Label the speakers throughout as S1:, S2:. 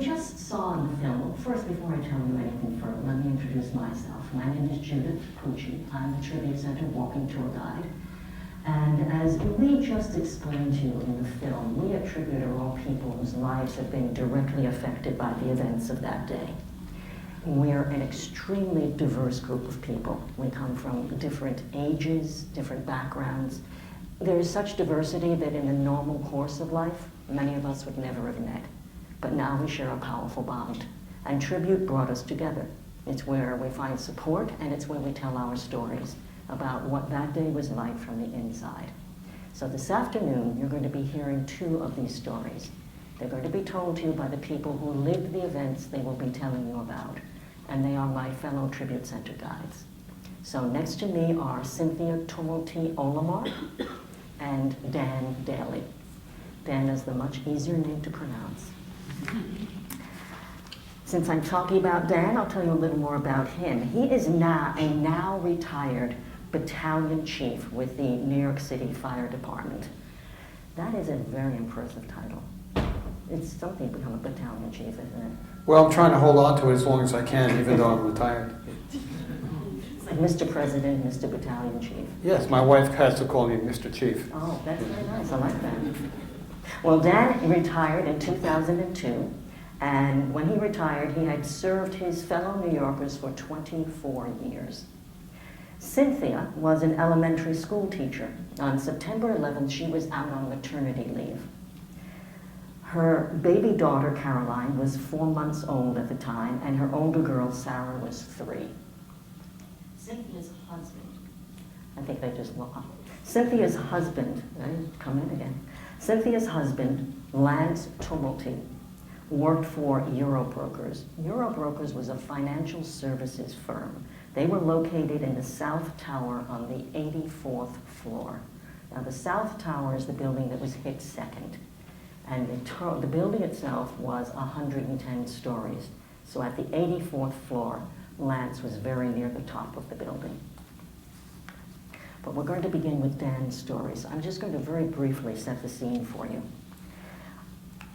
S1: just saw in the film, first before I tell you anything further, let me introduce myself. My name is Judith Pucci. I'm the Trivia Center walking tour guide. And as we just explained to you in the film, we at Tribute are all people whose lives have been directly affected by the events of that day. We're an extremely diverse group of people. We come from different ages, different backgrounds. There is such diversity that in the normal course of life, many of us would never have met. But now we share a powerful bond. And Tribute brought us together. It's where we find support, and it's where we tell our stories about what that day was like from the inside. So this afternoon, you're going to be hearing two of these stories. They're going to be told to you by the people who lived the events they will be telling you about. And they are my fellow Tribute Center guides. So next to me are Cynthia Ollemar and Daly. Dan is the much easier name to pronounce. Since I'm talking about Dan, I'll tell you a little more about him. He is now a now retired battalion chief with the New York City Fire Department. That is a very impressive title. It's something to become a battalion chief, isn't it?
S2: Well, I'm trying to hold on to it as long as I can, even though I'm retired.
S1: It's like Mr. President, Mr. Battalion Chief.
S2: Yes, my wife has to call me Mr. Chief.
S1: Oh, that's very nice. I like that. Well, Dan retired in 2002, and when he retired, he had served his fellow New Yorkers for 24 years. Cynthia was an elementary school teacher. On September 11th, she was out on maternity leave. Her baby daughter, Caroline, was 4 months old at the time, and her older girl, Sarah, was 3. Cynthia's husband, I think they just lost. Cynthia's husband, come in again. Cynthia's husband, Lance Tumulty, worked for Eurobrokers. Eurobrokers was a financial services firm. They were located in the South Tower on the 84th floor. Now, the South Tower is the building that was hit second. And the building itself was 110 stories. So at the 84th floor, Lance was very near the top of the building. But we're going to begin with Dan's story. So I'm just going to very briefly set the scene for you.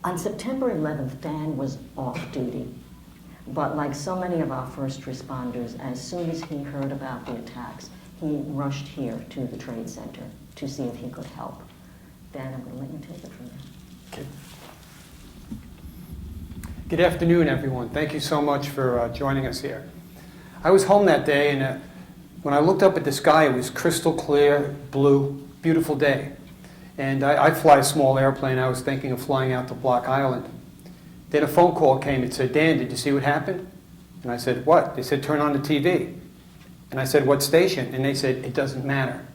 S1: On September 11th, Dan was off duty. But like so many of our first responders, as soon as he heard about the attacks, he rushed here to the Trade Center to see if he could help. Dan, I'm going to let you take it from there.
S2: Okay. Good afternoon, everyone. Thank you so much for joining us here. I was home that day, and when I looked up at the sky, it was crystal clear, blue, beautiful day. And I fly a small airplane. I was thinking of flying out to Block Island. Then a phone call came. It said, "Dan, did you see what happened?" And I said, "What?" They said, "Turn on the TV." And I said, "What station?" And they said, "It doesn't matter."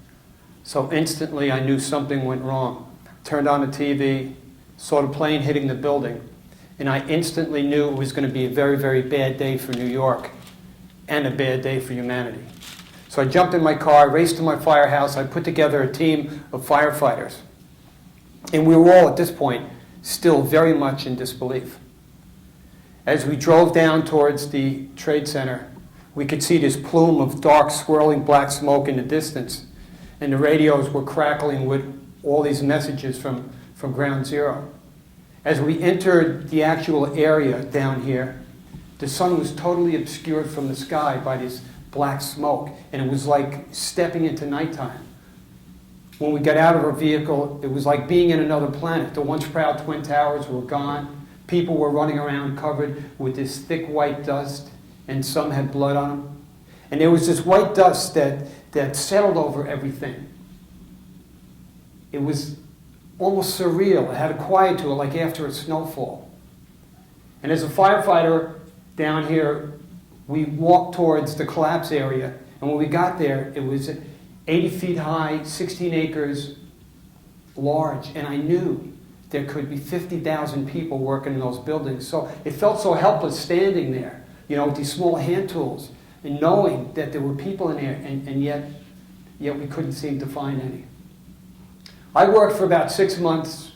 S2: So instantly I knew something went wrong. Turned on the TV, saw the plane hitting the building, and I instantly knew it was going to be a very, very bad day for New York and a bad day for humanity. So I jumped in my car, raced to my firehouse. I put together a team of firefighters. And we were all, at this point, still very much in disbelief. As we drove down towards the Trade Center, we could see this plume of dark, swirling black smoke in the distance, and the radios were crackling with all these messages from Ground Zero. As we entered the actual area down here, the sun was totally obscured from the sky by this black smoke, and it was like stepping into nighttime. When we got out of our vehicle, it was like being in another planet. The once proud Twin Towers were gone. People were running around covered with this thick white dust, and some had blood on them. And there was this white dust that settled over everything. It was almost surreal. It had a quiet to it, like after a snowfall. And as a firefighter down here, we walked towards the collapse area, and when we got there, it was 80 feet high, 16 acres large, and I knew there could be 50,000 people working in those buildings. So it felt so helpless standing there, with these small hand tools, and knowing that there were people in there, and yet we couldn't seem to find any. I worked for about 6 months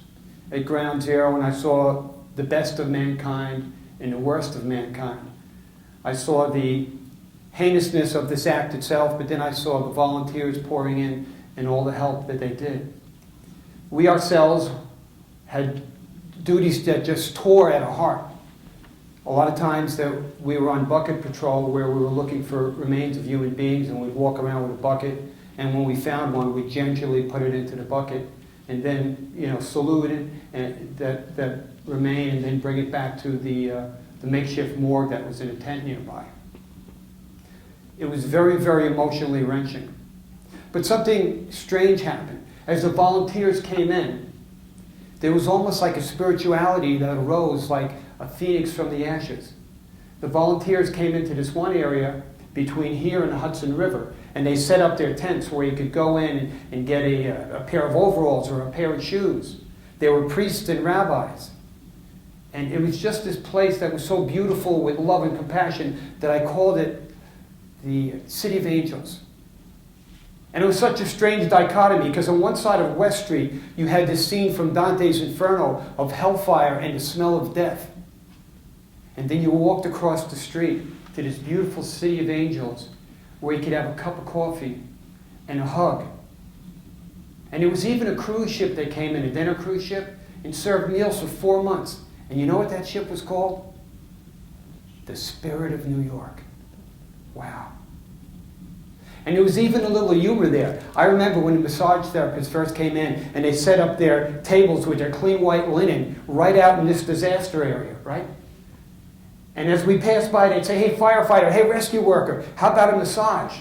S2: at Ground Zero, and I saw the best of mankind and the worst of mankind. I saw the heinousness of this act itself, but then I saw the volunteers pouring in and all the help that they did. We ourselves had duties that just tore at our heart. A lot of times that we were on bucket patrol where we were looking for remains of human beings, and we'd walk around with a bucket, and when we found one, we'd gingerly put it into the bucket and then, salute it, and that remain, and then bring it back to the makeshift morgue that was in a tent nearby. It was very, very emotionally wrenching. But something strange happened. As the volunteers came in, there was almost like a spirituality that arose like a phoenix from the ashes. The volunteers came into this one area between here and the Hudson River, and they set up their tents where you could go in and get a pair of overalls or a pair of shoes. There were priests and rabbis. And it was just this place that was so beautiful with love and compassion that I called it the City of Angels. And it was such a strange dichotomy because on one side of West Street, you had this scene from Dante's Inferno of hellfire and the smell of death. And then you walked across the street to this beautiful City of Angels where you could have a cup of coffee and a hug. And there was even a cruise ship that came in, a dinner cruise ship, and served meals for 4 months. And you know what that ship was called? The Spirit of New York. Wow. And there was even a little humor there. I remember when the massage therapists first came in and they set up their tables with their clean white linen right out in this disaster area, right? And as we passed by, they'd say, hey, firefighter, hey, rescue worker, how about a massage?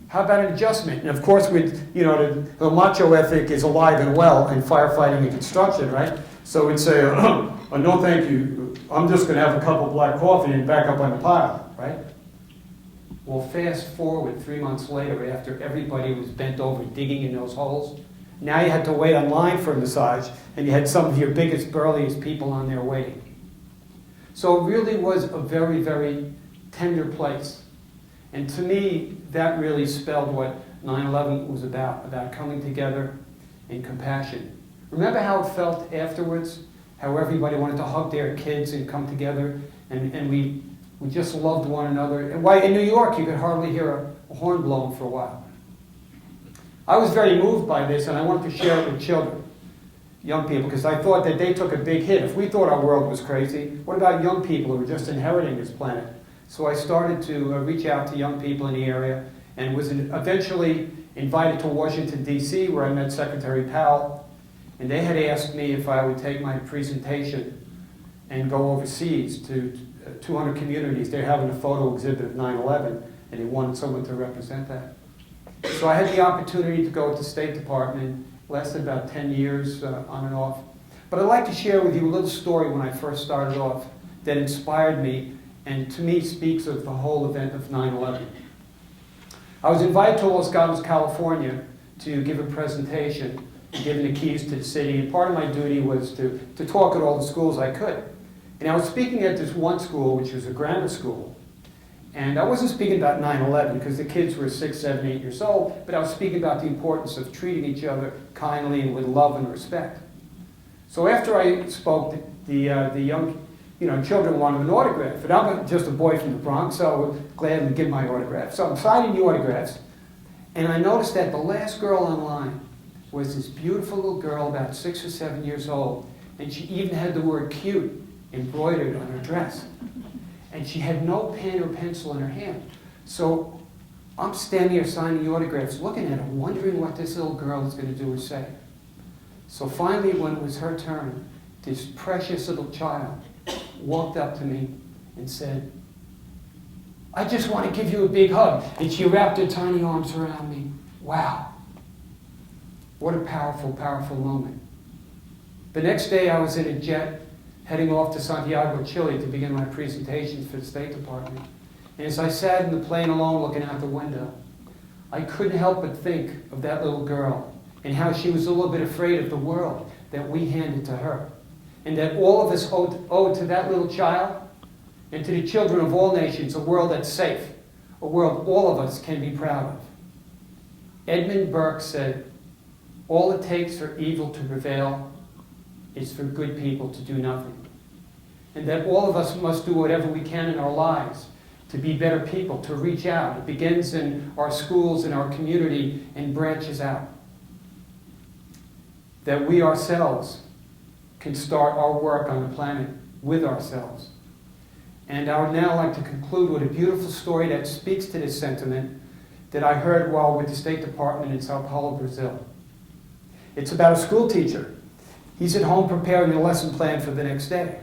S2: How about an adjustment? And of course, the macho ethic is alive and well in firefighting and construction, right? So we'd say, no thank you, I'm just going to have a cup of black coffee and back up on the pile, right? Well, fast forward 3 months later, after everybody was bent over digging in those holes, now you had to wait online for a massage, and you had some of your biggest, burliest people on there waiting. So it really was a very, very tender place. And to me, that really spelled what 9/11 was about coming together in compassion. Remember how it felt afterwards? How everybody wanted to hug their kids and come together, and we just loved one another. And why in New York you could hardly hear a horn blown for a while. I was very moved by this, and I wanted to share it with children, young people, because I thought that they took a big hit. If we thought our world was crazy, what about young people who were just inheriting this planet? So I started to reach out to young people in the area, and was eventually invited to Washington, D.C., where I met Secretary Powell. And they had asked me if I would take my presentation and go overseas to 200 communities. They're having a photo exhibit of 9/11, and they wanted someone to represent that. So I had the opportunity to go to the State Department, lasted about 10 years on and off. But I'd like to share with you a little story when I first started off that inspired me, and to me speaks of the whole event of 9/11. I was invited to Los Gatos, California to give a presentation, given the keys to the city, and part of my duty was to talk at all the schools I could. And I was speaking at this one school, which was a grammar school, and I wasn't speaking about 9/11 because the kids were 6, 7, 8 years old, but I was speaking about the importance of treating each other kindly and with love and respect. So after I spoke, the young children wanted an autograph, and I'm just a boy from the Bronx, so I was glad to give my autograph. So I'm signing the autographs, and I noticed that the last girl on line was this beautiful little girl, about 6 or 7 years old, and she even had the word cute embroidered on her dress. And she had no pen or pencil in her hand. So I'm standing there signing the autographs, looking at her, wondering what this little girl is going to do or say. So finally, when it was her turn, this precious little child walked up to me and said, I just want to give you a big hug. And she wrapped her tiny arms around me. Wow. What a powerful, powerful moment. The next day I was in a jet heading off to Santiago, Chile to begin my presentations for the State Department. And as I sat in the plane alone looking out the window, I couldn't help but think of that little girl and how she was a little bit afraid of the world that we handed to her. And that all of us owe to that little child and to the children of all nations a world that's safe, a world all of us can be proud of. Edmund Burke said, all it takes for evil to prevail is for good people to do nothing. And that all of us must do whatever we can in our lives to be better people, to reach out. It begins in our schools, in our community, and branches out. That we ourselves can start our work on the planet with ourselves. And I would now like to conclude with a beautiful story that speaks to this sentiment that I heard while with the State Department in Sao Paulo, Brazil. It's about a school teacher. He's at home preparing a lesson plan for the next day.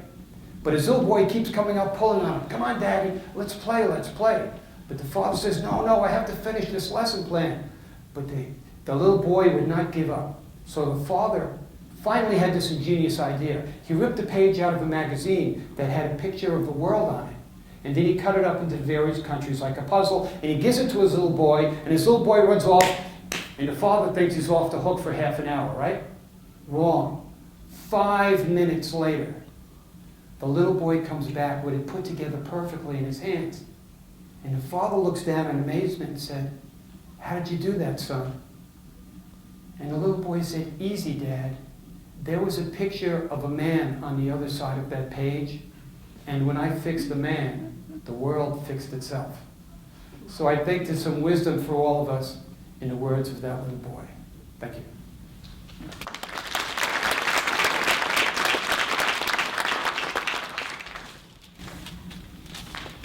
S2: But his little boy keeps coming up, pulling on him. Come on, Daddy, let's play, let's play. But the father says, no, I have to finish this lesson plan. But the little boy would not give up. So the father finally had this ingenious idea. He ripped a page out of a magazine that had a picture of the world on it. And then he cut it up into various countries like a puzzle, and he gives it to his little boy, and his little boy runs off, and the father thinks he's off the hook for half an hour, right? Wrong. 5 minutes later, the little boy comes back with it put together perfectly in his hands. And the father looks down in amazement and said, "How did you do that, son?" And the little boy said, "Easy, Dad. There was a picture of a man on the other side of that page, and when I fixed the man, the world fixed itself." So I think there's some wisdom for all of us in the words of that little boy. Thank you.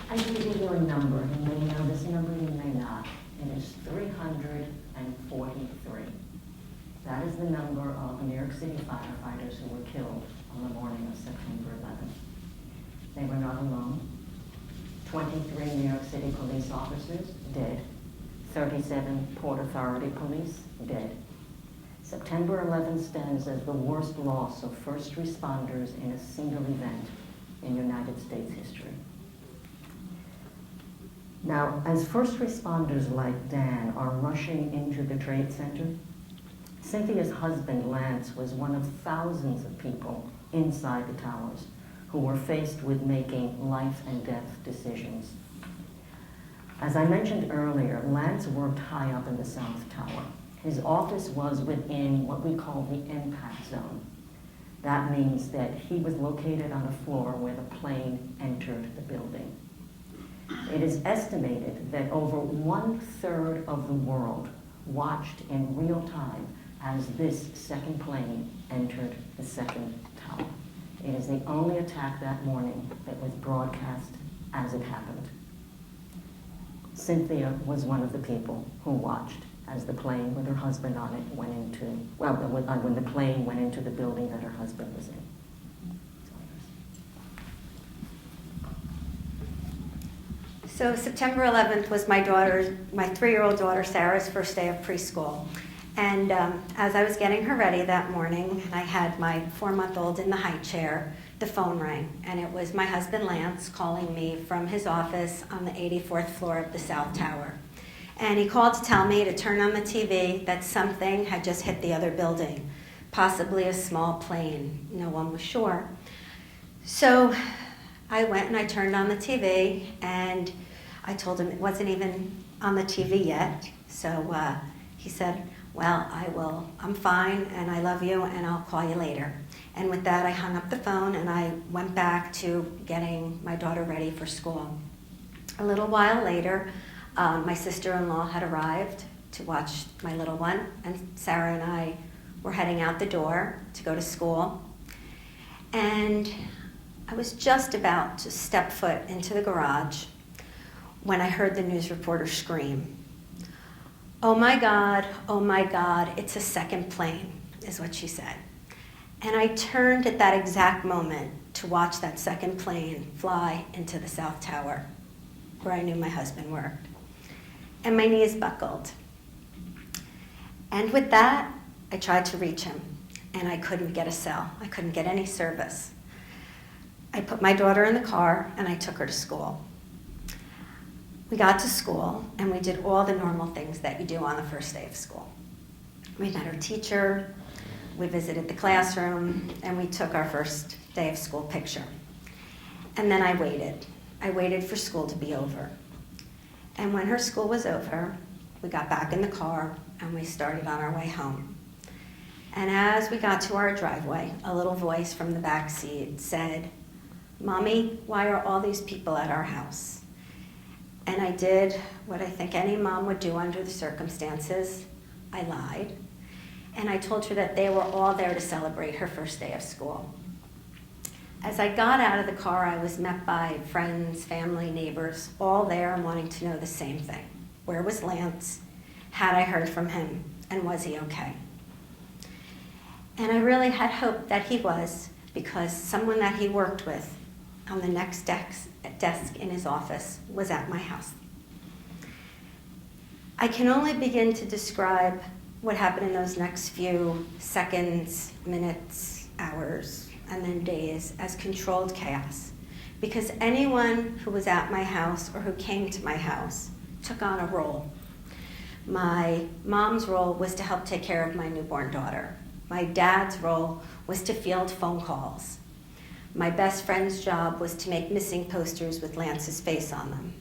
S1: I can give you a number. You may know this number, you may not. It is 343. That is the number of New York City firefighters who were killed on the morning of September 11th. They were not alone. 23 New York City police officers dead. 37 Port Authority police dead. September 11th stands as the worst loss of first responders in a single event in United States history. Now, as first responders like Dan are rushing into the Trade Center, Cynthia's husband, Lance, was one of thousands of people inside the towers who were faced with making life and death decisions. As I mentioned earlier, Lance worked high up in the South Tower. His office was within what we call the impact zone. That means that he was located on a floor where the plane entered the building. It is estimated that over 1/3 of the world watched in real time as this second plane entered the second tower. It is the only attack that morning that was broadcast as it happened. Cynthia was one of the people who watched as the plane with her husband on it went into, when the plane went into the building that her husband was in.
S3: So September 11th was my 3-year-old daughter Sarah's first day of preschool. And as I was getting her ready that morning, and I had my 4-month-old in the high chair, the phone rang. And it was my husband Lance calling me from his office on the 84th floor of the South Tower. And he called to tell me to turn on the TV that something had just hit the other building, possibly a small plane. No one was sure. So I went and I turned on the TV, and I told him it wasn't even on the TV yet. So he said, "Well, I'm fine, and I love you, and I'll call you later." And with that, I hung up the phone, and I went back to getting my daughter ready for school. A little while later, my sister-in-law had arrived to watch my little one, and Sarah and I were heading out the door to go to school. And I was just about to step foot into the garage when I heard the news reporter scream, oh my God, it's a second plane," is what she said. And I turned at that exact moment to watch that second plane fly into the South Tower, where I knew my husband worked. And my knees buckled. And with that, I tried to reach him, and I couldn't get a cell. I couldn't get any service. I put my daughter in the car, and I took her to school. We got to school, and we did all the normal things that you do on the first day of school. We met our teacher, we visited the classroom, and we took our first day of school picture. And then I waited. I waited for school to be over. And when her school was over, we got back in the car, and we started on our way home. And as we got to our driveway, a little voice from the back seat said, "Mommy, why are all these people at our house?" And I did what I think any mom would do under the circumstances. I lied. And I told her that they were all there to celebrate her first day of school. As I got out of the car, I was met by friends, family, neighbors, all there and wanting to know the same thing. Where was Lance? Had I heard from him? And was he okay? And I really had hoped that he was, because someone that he worked with on the next desk in his office was at my house. I can only begin to describe what happened in those next few seconds, minutes, hours, and then days as controlled chaos, because anyone who was at my house or who came to my house took on a role. My mom's role was to help take care of my newborn daughter. My dad's role was to field phone calls. My best friend's job was to make missing posters with Lance's face on them.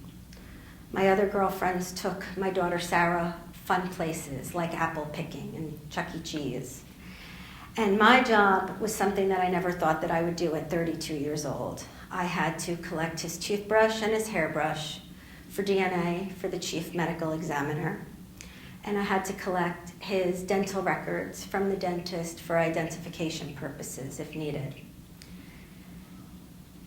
S3: My other girlfriends took my daughter Sarah fun places like apple picking and Chuck E. Cheese. And my job was something that I never thought that I would do at 32 years old. I had to collect his toothbrush and his hairbrush for DNA for the chief medical examiner. And I had to collect his dental records from the dentist for identification purposes if needed.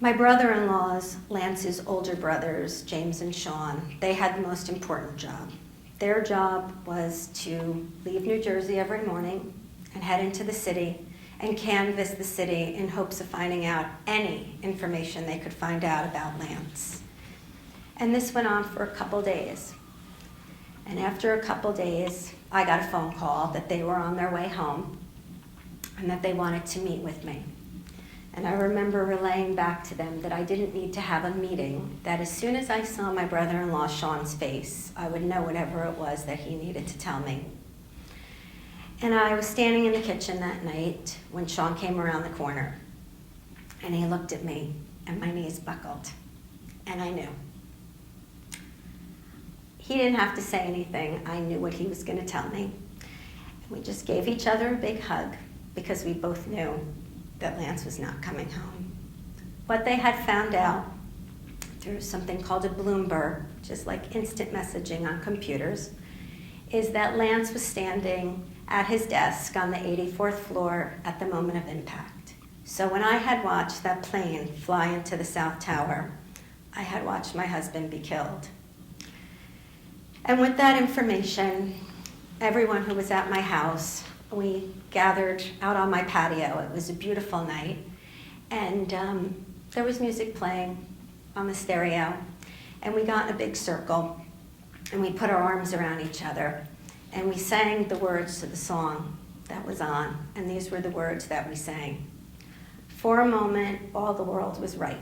S3: My brother-in-laws, Lance's older brothers, James and Sean, they had the most important job. Their job was to leave New Jersey every morning and head into the city and canvass the city in hopes of finding out any information they could find out about Lance. And this went on for a couple days. And after a couple days, I got a phone call that they were on their way home and that they wanted to meet with me. And I remember relaying back to them that I didn't need to have a meeting, that as soon as I saw my brother-in-law Sean's face, I would know whatever it was that he needed to tell me. And I was standing in the kitchen that night when Sean came around the corner. And he looked at me, and my knees buckled. And I knew. He didn't have to say anything. I knew what he was going to tell me. And we just gave each other a big hug because we both knew that Lance was not coming home. What they had found out through something called a Bloomberg, which is like instant messaging on computers, is that Lance was standing at his desk on the 84th floor at the moment of impact. So when I had watched that plane fly into the South Tower, I had watched my husband be killed. And with that information, everyone who was at my house, we gathered out on my patio. It was a beautiful night. And there was music playing on the stereo. And we got in a big circle. And we put our arms around each other. And we sang the words to the song that was on. And these were the words that we sang. For a moment, all the world was right.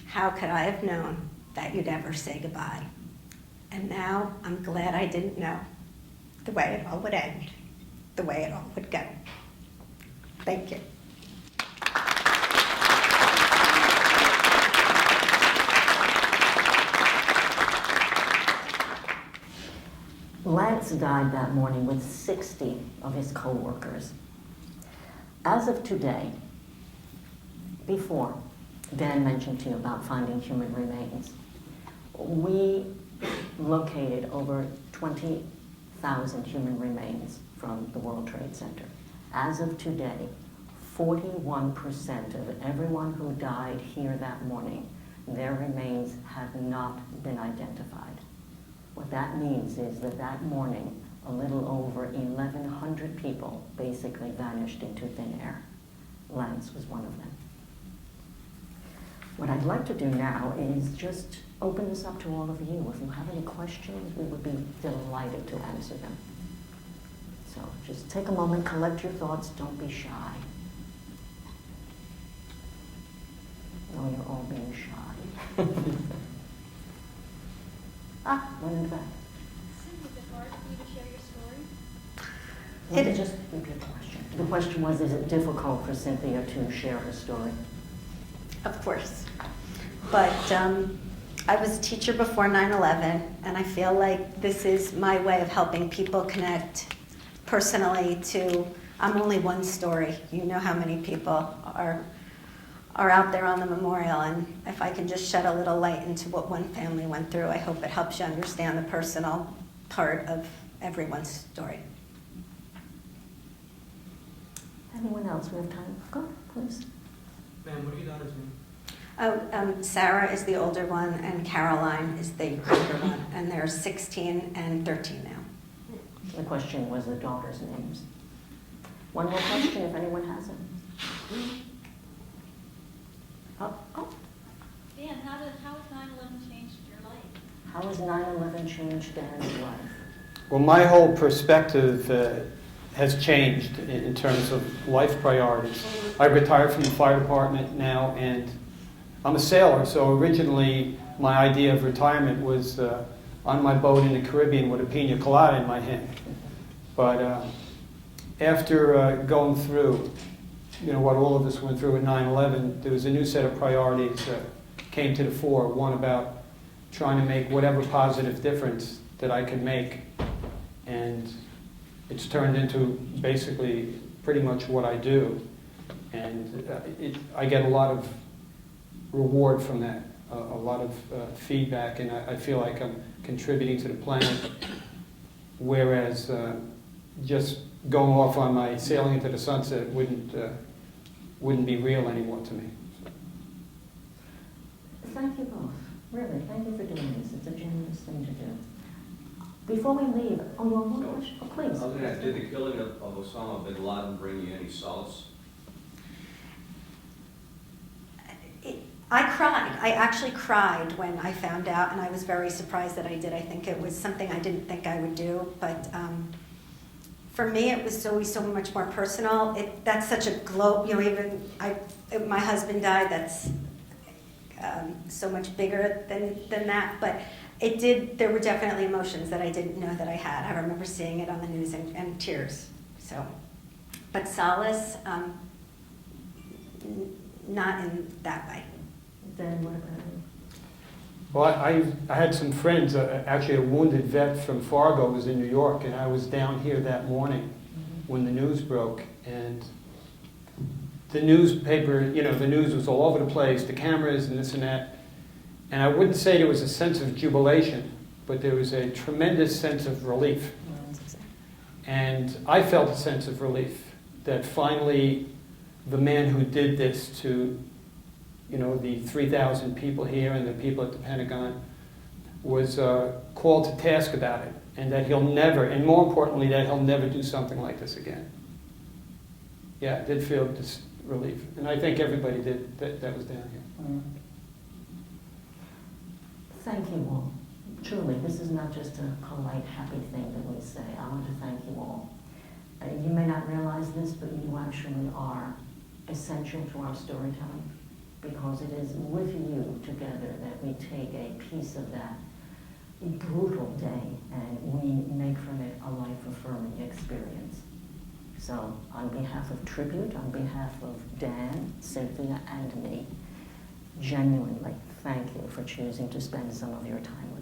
S3: How could I have known that you'd ever say goodbye? And now I'm glad I didn't know the way it all would end, the way it all would go. Thank you.
S1: Lance died that morning with 60 of his co-workers. As of today, before Dan mentioned to you about finding human remains, we located over 20,000 human remains from the World Trade Center. As of today, 41% of everyone who died here that morning, their remains have not been identified. What that means is that that morning, a little over 1,100 people basically vanished into thin air. Lance was one of them. What I'd like to do now is just open this up to all of you. If you have any questions, we would be delighted to answer them. So just take a moment, collect your thoughts, don't be shy. No, you're all being shy. One in the back.
S4: Cynthia, is it hard for you to share your story?
S1: Let me just repeat the question. The question was, is it difficult for Cynthia to share her story?
S3: Of course. But I was a teacher before 9/11, and I feel like this is my way of helping people connect personally to, I'm only one story. You know how many people are out there on the memorial, and if I can just shed a little light into what one family went through, I hope it helps you understand the personal part of everyone's story.
S1: Anyone else? We have time. Go, please.
S5: Ma'am, what are your daughter's names?
S3: Sarah is the older one, and Caroline is the younger one, and they're 16 and 13 now.
S1: The question was the daughters' names. One more question, if anyone has it. Oh,
S4: Dan, how has 9/11 changed your life?
S1: how has 9/11 changed Dan's life?
S2: Well, my whole perspective has changed in terms of life priorities. I retired from the fire department now, and I'm a sailor, so originally my idea of retirement was on my boat in the Caribbean with a pina colada in my hand. But after going through, what all of us went through at 9/11, there was a new set of priorities that came to the fore. One about trying to make whatever positive difference that I could make, and it's turned into basically pretty much what I do, and I get a lot of reward from that, a lot of feedback, and I feel like I'm contributing to the planet, whereas just going off on my sailing into the sunset wouldn't be real anymore to me.
S1: Thank you both. Really, thank you for doing this. It's a generous thing to do. Before we leave, you have one question? Oh, please.
S6: I was going to ask, did the killing of Osama bin Laden bring you any solace?
S3: I cried. I actually cried when I found out, and I was very surprised that I did. I think it was something I didn't think I would do, but for me, it was always so much more personal. That's such a globe, my husband died, that's so much bigger than that, but there were definitely emotions that I didn't know that I had. I remember seeing it on the news and tears, so. But solace, not in that way.
S1: Then what about you?
S2: Well, I had some friends, actually a wounded vet from Fargo was in New York, and I was down here that morning when the news broke, and the newspaper, the news was all over the place, the cameras and this and that, and I wouldn't say there was a sense of jubilation, but there was a tremendous sense of relief. And I felt a sense of relief that finally the man who did this to the 3,000 people here and the people at the Pentagon was called to task about it, and that he'll never, and more importantly, that he'll never do something like this again. Yeah, I did feel this relief, and I think everybody did that was down here.
S1: Thank you all. Truly, this is not just a polite, happy thing that we say. I want to thank you all. You may not realize this, but you actually are essential to our storytelling, because it is with you together that we take a piece of that brutal day and we make from it a life-affirming experience. So on behalf of Tribute, on behalf of Dan, Cynthia, and me, genuinely thank you for choosing to spend some of your time with us.